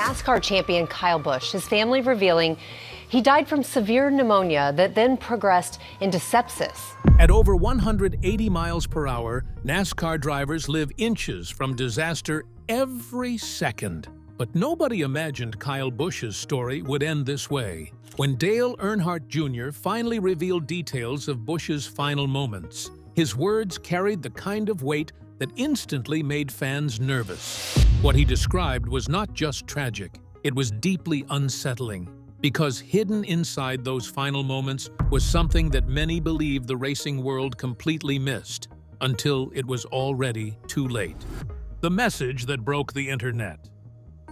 NASCAR champion Kyle Busch, his family revealing he died from severe pneumonia that then progressed into sepsis. At over 180 miles per hour, NASCAR drivers live inches from disaster every second. But nobody imagined Kyle Busch's story would end this way. When Dale Earnhardt Jr. finally revealed details of Busch's final moments, his words carried the kind of weight that instantly made fans nervous. What he described was not just tragic, it was deeply unsettling, because hidden inside those final moments was something that many believed the racing world completely missed, until it was already too late. The message that broke the internet.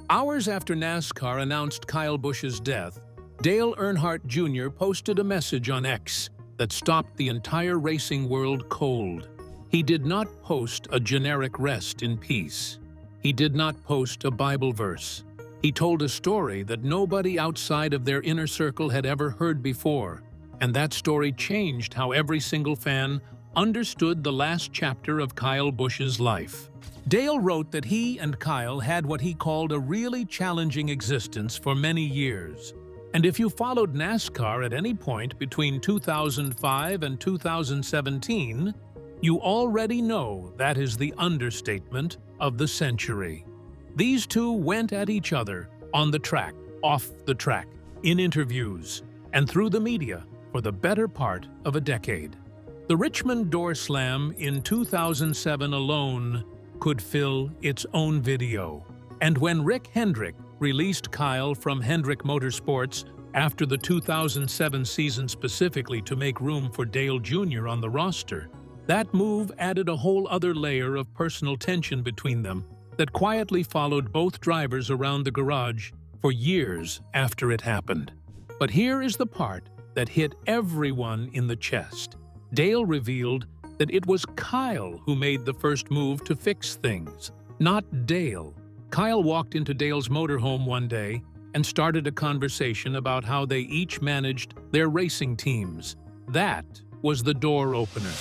Hours after NASCAR announced Kyle Busch's death, Dale Earnhardt Jr. posted a message on X that stopped the entire racing world cold. He did not post a generic rest in peace. He did not post a Bible verse. He told a story that nobody outside of their inner circle had ever heard before, and that story changed how every single fan understood the last chapter of Kyle Busch's life. Dale wrote that he and Kyle had what he called a really challenging existence for many years. And if you followed NASCAR at any point between 2005 and 2017, you already know that is the understatement of the century. These two went at each other on the track, off the track, in interviews, and through the media for the better part of a decade. The Richmond Door Slam in 2007 alone could fill its own video. And when Rick Hendrick released Kyle from Hendrick Motorsports after the 2007 season specifically to make room for Dale Jr. on the roster, that move added a whole other layer of personal tension between them that quietly followed both drivers around the garage for years after it happened. But here is the part that hit everyone in the chest. Dale revealed that it was Kyle who made the first move to fix things, not Dale. Kyle walked into Dale's motorhome one day and started a conversation about how they each managed their racing teams. That was the door opener.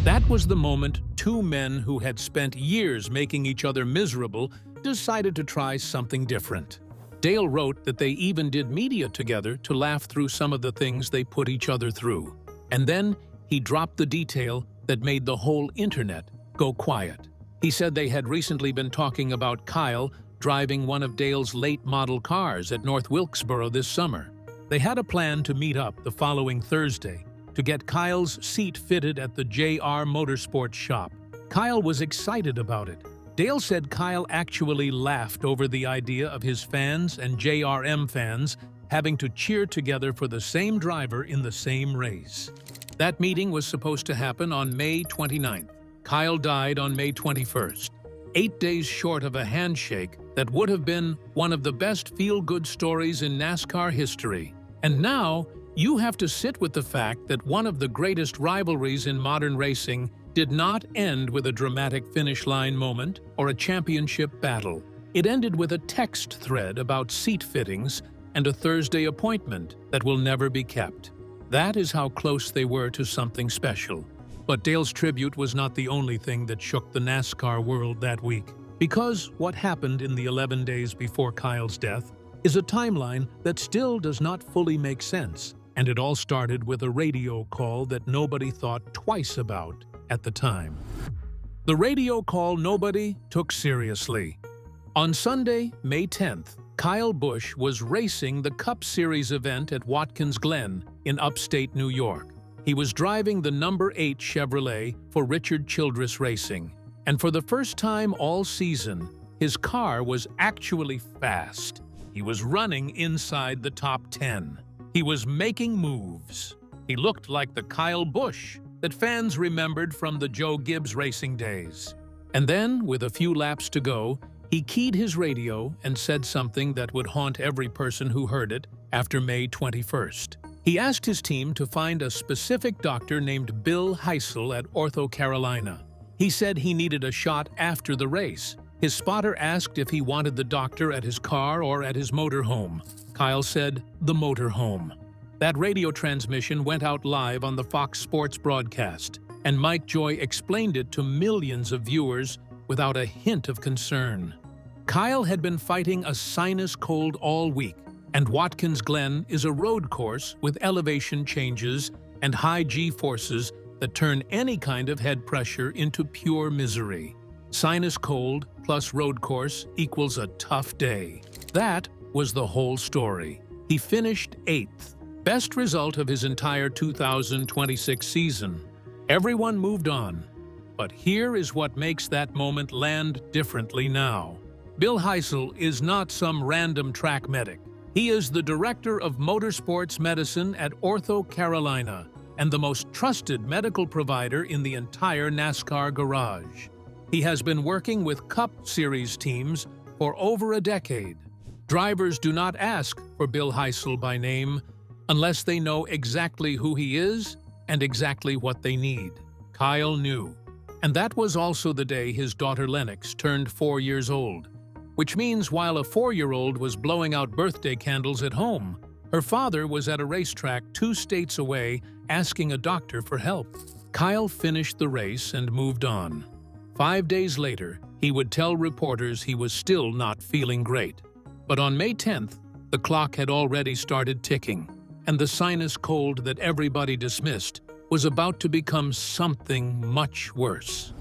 That was the moment two men who had spent years making each other miserable decided to try something different. Dale wrote that they even did media together to laugh through some of the things they put each other through. And then he dropped the detail that made the whole internet go quiet. He said they had recently been talking about Kyle driving one of Dale's late model cars at North Wilkesboro this summer. They had a plan to meet up the following Thursday to get Kyle's seat fitted at the JR Motorsports shop. Kyle was excited about it. Dale said Kyle actually laughed over the idea of his fans and JRM fans having to cheer together for the same driver in the same race. That meeting was supposed to happen on May 29th. Kyle died on May 21st, 8 days short of a handshake that would have been one of the best feel-good stories in NASCAR history. And now, you have to sit with the fact that one of the greatest rivalries in modern racing did not end with a dramatic finish line moment or a championship battle. It ended with a text thread about seat fittings and a Thursday appointment that will never be kept. That is how close they were to something special. But Dale's tribute was not the only thing that shook the NASCAR world that week, because what happened in the 11 days before Kyle's death is a timeline that still does not fully make sense, and it all started with a radio call that nobody thought twice about at the time. The radio call nobody took seriously. On Sunday, May 10th, Kyle Busch was racing the Cup Series event at Watkins Glen in upstate New York. He was driving the number 8 Chevrolet for Richard Childress Racing, and for the first time all season, his car was actually fast. He was running inside the top 10. He was making moves. He looked like the Kyle Busch that fans remembered from the Joe Gibbs racing days. And then, with a few laps to go, he keyed his radio and said something that would haunt every person who heard it after May 21st. He asked his team to find a specific doctor named Bill Heisel at Ortho Carolina. He said he needed a shot after the race. His spotter asked if he wanted the doctor at his car or at his motorhome. Kyle said, "The motorhome." That radio transmission went out live on the Fox Sports broadcast, and Mike Joy explained it to millions of viewers without a hint of concern. Kyle had been fighting a sinus cold all week, and Watkins Glen is a road course with elevation changes and high G-forces that turn any kind of head pressure into pure misery. Sinus cold plus road course equals a tough day. That was the whole story. He finished 8th, best result of his entire 2026 season. Everyone moved on, but here is what makes that moment land differently now. Bill Heisel is not some random track medic. He is the director of motorsports medicine at Ortho Carolina and the most trusted medical provider in the entire NASCAR garage. He has been working with Cup Series teams for over a decade. Drivers do not ask for Bill Heisel by name unless they know exactly who he is and exactly what they need. Kyle knew. And that was also the day his daughter Lennox turned 4 years old, which means while a 4-year-old was blowing out birthday candles at home, her father was at a racetrack 2 states away asking a doctor for help. Kyle finished the race and moved on. 5 days later, he would tell reporters he was still not feeling great. But on May 10th, the clock had already started ticking, and the sinus cold that everybody dismissed was about to become something much worse.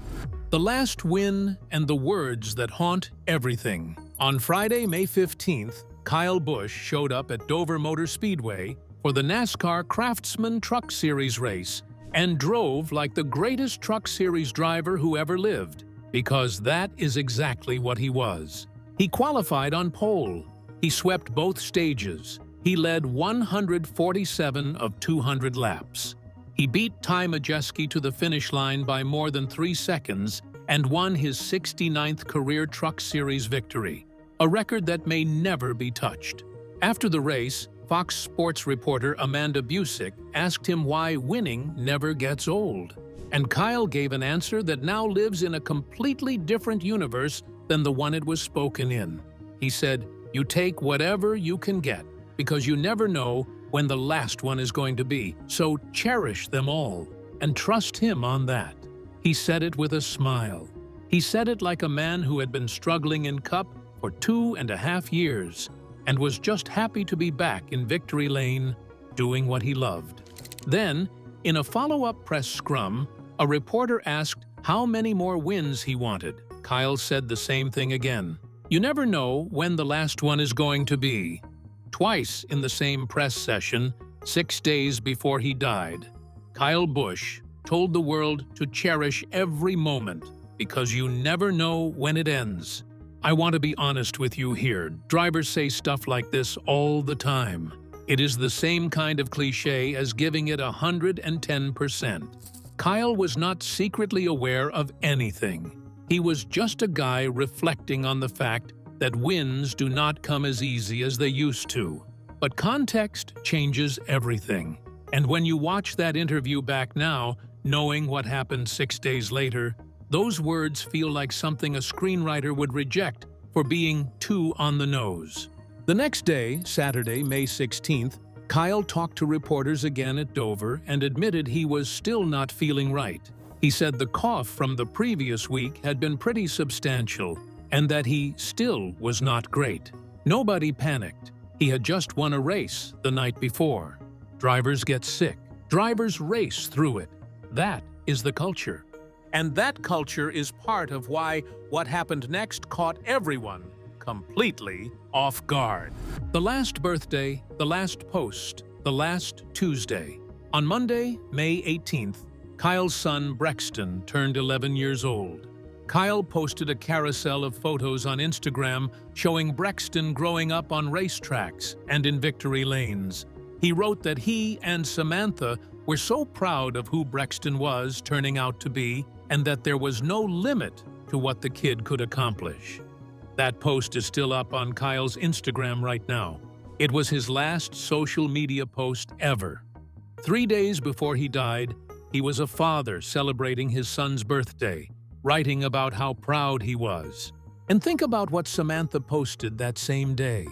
The last win and the words that haunt everything. On Friday, May 15th, Kyle Busch showed up at Dover Motor Speedway for the NASCAR Craftsman Truck Series race and drove like the greatest Truck Series driver who ever lived, because that is exactly what he was. He qualified on pole. He swept both stages. He led 147 of 200 laps. He beat Ty Majeski to the finish line by more than 3 seconds and won his 69th career Truck Series victory, a record that may never be touched. After the race, Fox Sports reporter Amanda Busick asked him why winning never gets old. And Kyle gave an answer that now lives in a completely different universe than the one it was spoken in. He said, "You take whatever you can get, because you never know when the last one is going to be, so cherish them all, and trust him on that." He said it with a smile. He said it like a man who had been struggling in Cup for 2.5 years and was just happy to be back in victory lane, doing what he loved. Then, in a follow-up press scrum, a reporter asked how many more wins he wanted. Kyle said the same thing again. You never know when the last one is going to be. Twice in the same press session, 6 days before he died, Kyle Busch told the world to cherish every moment because you never know when it ends. I want to be honest with you here. Drivers say stuff like this all the time. It is the same kind of cliche as giving it 110%. Kyle was not secretly aware of anything. He was just a guy reflecting on the fact that wins do not come as easy as they used to. But context changes everything. And when you watch that interview back now, knowing what happened 6 days later, those words feel like something a screenwriter would reject for being too on the nose. The next day, Saturday, May 16th, Kyle talked to reporters again at Dover and admitted he was still not feeling right. He said the cough from the previous week had been pretty substantial and that he still was not great. Nobody panicked. He had just won a race the night before. Drivers get sick. Drivers race through it. That is the culture. And that culture is part of why what happened next caught everyone completely off guard. The last birthday, the last post, the last Tuesday. On Monday, May 18th, Kyle's son Brexton turned 11 years old. Kyle posted a carousel of photos on Instagram showing Brexton growing up on racetracks and in victory lanes. He wrote that he and Samantha were so proud of who Brexton was turning out to be, and that there was no limit to what the kid could accomplish. That post is still up on Kyle's Instagram right now. It was his last social media post ever. 3 days before he died, he was a father celebrating his son's birthday, writing about how proud he was. And think about what Samantha posted that same day.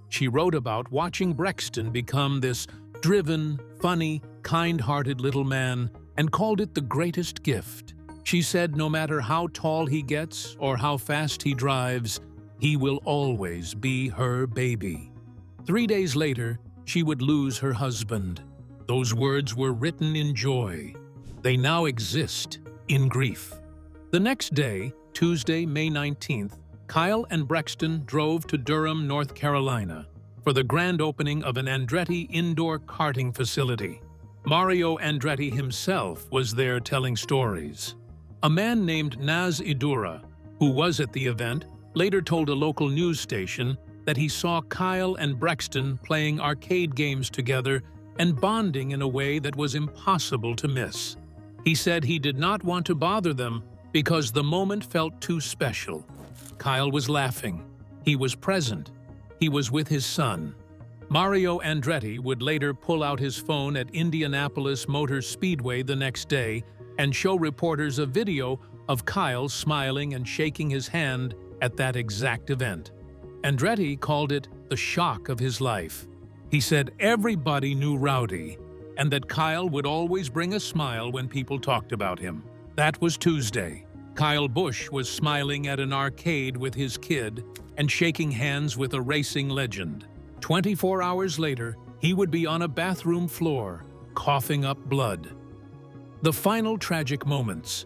She wrote about watching Brexton become this driven, funny, kind-hearted little man and called it the greatest gift. She said no matter how tall he gets or how fast he drives, He will always be her baby. 3 days later, she would lose her husband. Those words were written in joy. They now exist in grief. The next day, Tuesday, May 19th, Kyle and Brexton drove to Durham, North Carolina, for the grand opening of an Andretti indoor karting facility. Mario Andretti himself was there telling stories. A man named Naz Idura, who was at the event, later told a local news station that he saw Kyle and Brexton playing arcade games together and bonding in a way that was impossible to miss. He said he did not want to bother them because the moment felt too special. Kyle was laughing. He was present. He was with his son. Mario Andretti would later pull out his phone at Indianapolis Motor Speedway the next day and show reporters a video of Kyle smiling and shaking his hand at that exact event. Andretti called it the shock of his life. He said everybody knew Rowdy and that Kyle would always bring a smile when people talked about him. That was Tuesday. Kyle Busch was smiling at an arcade with his kid and shaking hands with a racing legend. 24 hours later, he would be on a bathroom floor, coughing up blood. The final tragic moments.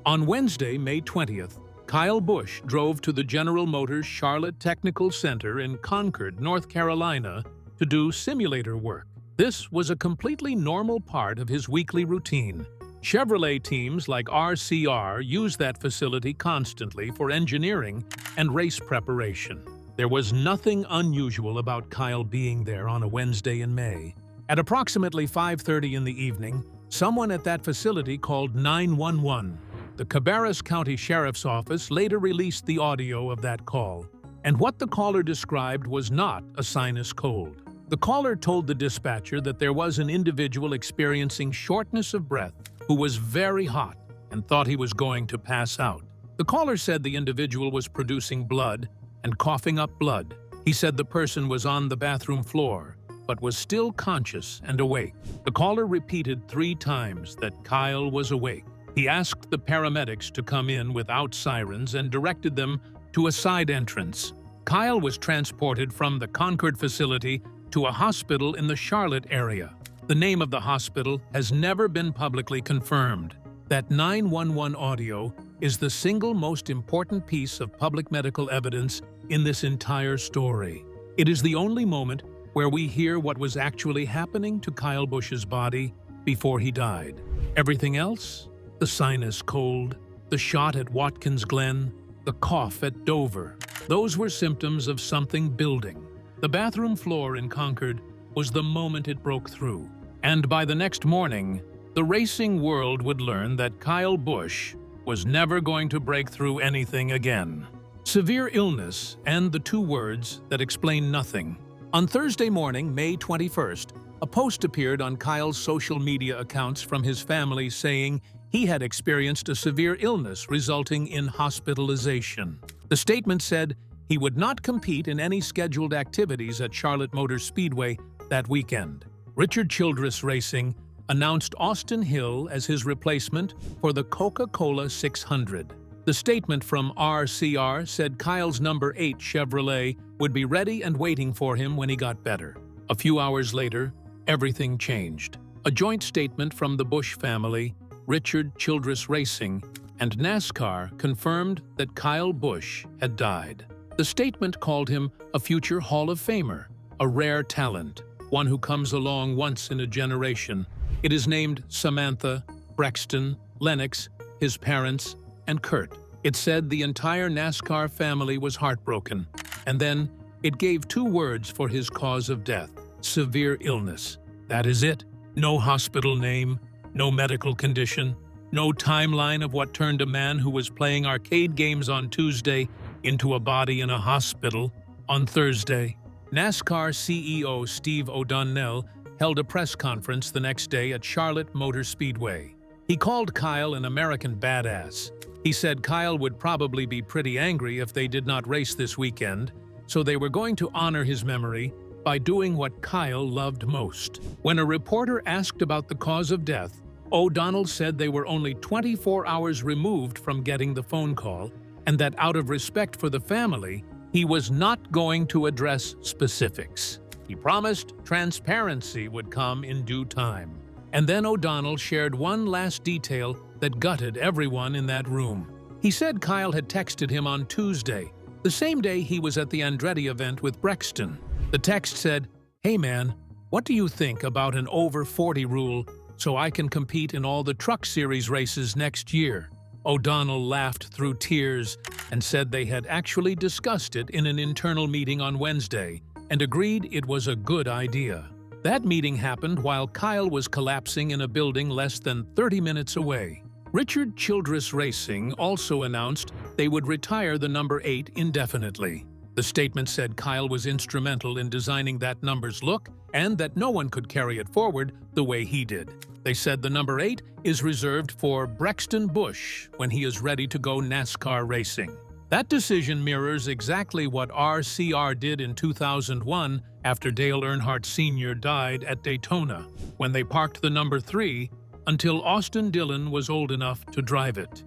On Wednesday, May 20th, Kyle Busch drove to the General Motors Charlotte Technical Center in Concord, North Carolina, to do simulator work. This was a completely normal part of his weekly routine. Chevrolet teams like RCR use that facility constantly for engineering and race preparation. There was nothing unusual about Kyle being there on a Wednesday in May. At approximately 5:30 in the evening, someone at that facility called 911. The Cabarrus County Sheriff's Office later released the audio of that call, and what the caller described was not a sinus cold. The caller told the dispatcher that there was an individual experiencing shortness of breath who was very hot and thought he was going to pass out. The caller said the individual was producing blood and coughing up blood. He said the person was on the bathroom floor, but was still conscious and awake. The caller repeated 3 times that Kyle was awake. He asked the paramedics to come in without sirens and directed them to a side entrance. Kyle was transported from the Concord facility to a hospital in the Charlotte area. The name of the hospital has never been publicly confirmed. That 911 audio is the single most important piece of public medical evidence in this entire story. It is the only moment where we hear what was actually happening to Kyle Busch's body before he died. Everything else, the sinus cold, the shot at Watkins Glen, the cough at Dover, those were symptoms of something building. The bathroom floor in Concord was the moment it broke through. And by the next morning, the racing world would learn that Kyle Busch was never going to break through anything again. Severe illness and the 2 words that explain nothing. On Thursday morning, May 21st, a post appeared on Kyle's social media accounts from his family saying he had experienced a severe illness resulting in hospitalization. The statement said he would not compete in any scheduled activities at Charlotte Motor Speedway that weekend. Richard Childress Racing announced Austin Hill as his replacement for the Coca-Cola 600. The statement from RCR said Kyle's number 8 Chevrolet would be ready and waiting for him when he got better. A few hours later, everything changed. A joint statement from the Busch family, Richard Childress Racing, and NASCAR confirmed that Kyle Busch had died. The statement called him a future Hall of Famer, a rare talent, one who comes along once in a generation. It is named Samantha, Brexton, Lennox, his parents, and Kurt. It said the entire NASCAR family was heartbroken, and then it gave 2 words for his cause of death: severe illness. That is it. No hospital name, no medical condition, no timeline of what turned a man who was playing arcade games on Tuesday into a body in a hospital on Thursday. NASCAR CEO Steve O'Donnell held a press conference the next day at Charlotte Motor Speedway. He called Kyle an American badass. He said Kyle would probably be pretty angry if they did not race this weekend, so they were going to honor his memory by doing what Kyle loved most. When a reporter asked about the cause of death, O'Donnell said they were only 24 hours removed from getting the phone call, and that out of respect for the family, he was not going to address specifics. He promised transparency would come in due time. And then O'Donnell shared one last detail that gutted everyone in that room. He said Kyle had texted him on Tuesday, the same day he was at the Andretti event with Brexton. The text said, "Hey man, what do you think about an over 40 rule so I can compete in all the Truck Series races next year?" O'Donnell laughed through tears and said they had actually discussed it in an internal meeting on Wednesday and agreed it was a good idea. That meeting happened while Kyle was collapsing in a building less than 30 minutes away. Richard Childress Racing also announced they would retire the number 8 indefinitely. The statement said Kyle was instrumental in designing that number's look and that no one could carry it forward the way he did. They said the number 8 is reserved for Brexton Busch when he is ready to go NASCAR racing. That decision mirrors exactly what RCR did in 2001 after Dale Earnhardt Jr. died at Daytona, when they parked the number 3 until Austin Dillon was old enough to drive it.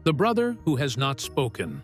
The brother who has not spoken.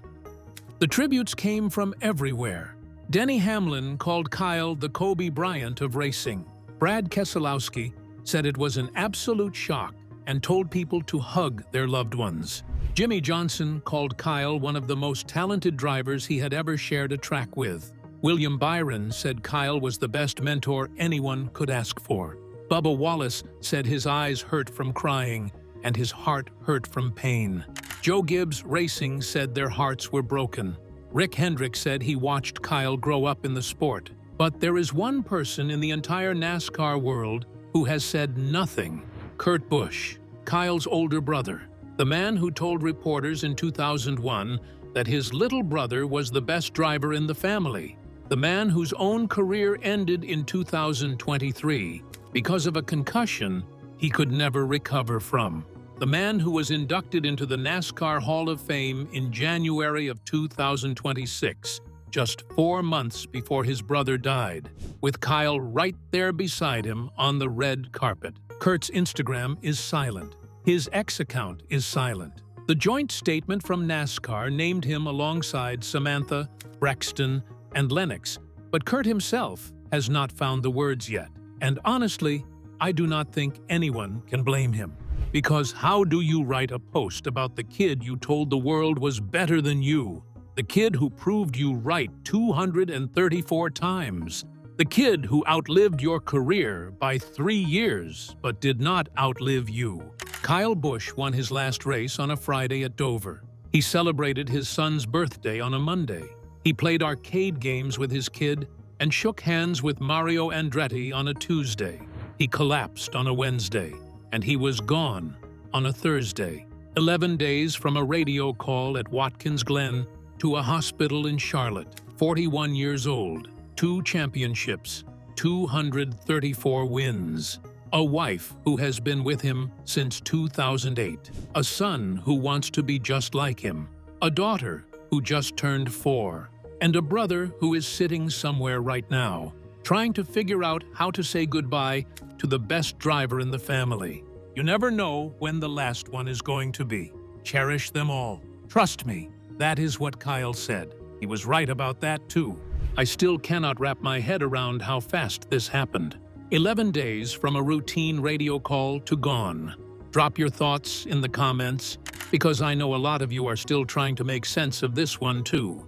The tributes came from everywhere. Denny Hamlin called Kyle the Kobe Bryant of racing. Brad Keselowski said it was an absolute shock and told people to hug their loved ones. Jimmy Johnson called Kyle one of the most talented drivers he had ever shared a track with. William Byron said Kyle was the best mentor anyone could ask for. Bubba Wallace said his eyes hurt from crying and his heart hurt from pain. Joe Gibbs Racing said their hearts were broken. Rick Hendrick said he watched Kyle grow up in the sport. But there is one person in the entire NASCAR world who has said nothing. Kurt Busch, Kyle's older brother. The man who told reporters in 2001 that his little brother was the best driver in the family. The man whose own career ended in 2023 because of a concussion he could never recover from. The man who was inducted into the NASCAR Hall of Fame in January of 2026, just 4 months before his brother died, with Kyle right there beside him on the red carpet. Kurt's Instagram is silent. His X account is silent. The joint statement from NASCAR named him alongside Samantha, Brexton, and Lennox, but Kurt himself has not found the words yet. And honestly, I do not think anyone can blame him. Because how do you write a post about the kid you told the world was better than you? The kid who proved you right 234 times? The kid who outlived your career by 3 years but did not outlive you? Kyle Busch won his last race on a Friday at Dover. He celebrated his son's birthday on a Monday. He played arcade games with his kid and shook hands with Mario Andretti on a Tuesday. He collapsed on a Wednesday, and he was gone on a Thursday. 11 days from a radio call at Watkins Glen to a hospital in Charlotte. 41 years old, 2 championships, 234 wins. A wife who has been with him since 2008. A son who wants to be just like him. A daughter who just turned 4. And a brother who is sitting somewhere right now, trying to figure out how to say goodbye to the best driver in the family. You never know when the last one is going to be. Cherish them all. Trust me, that is what Kyle said. He was right about that too. I still cannot wrap my head around how fast this happened. 11 days from a routine radio call to gone. Drop your thoughts in the comments, because I know a lot of you are still trying to make sense of this one too.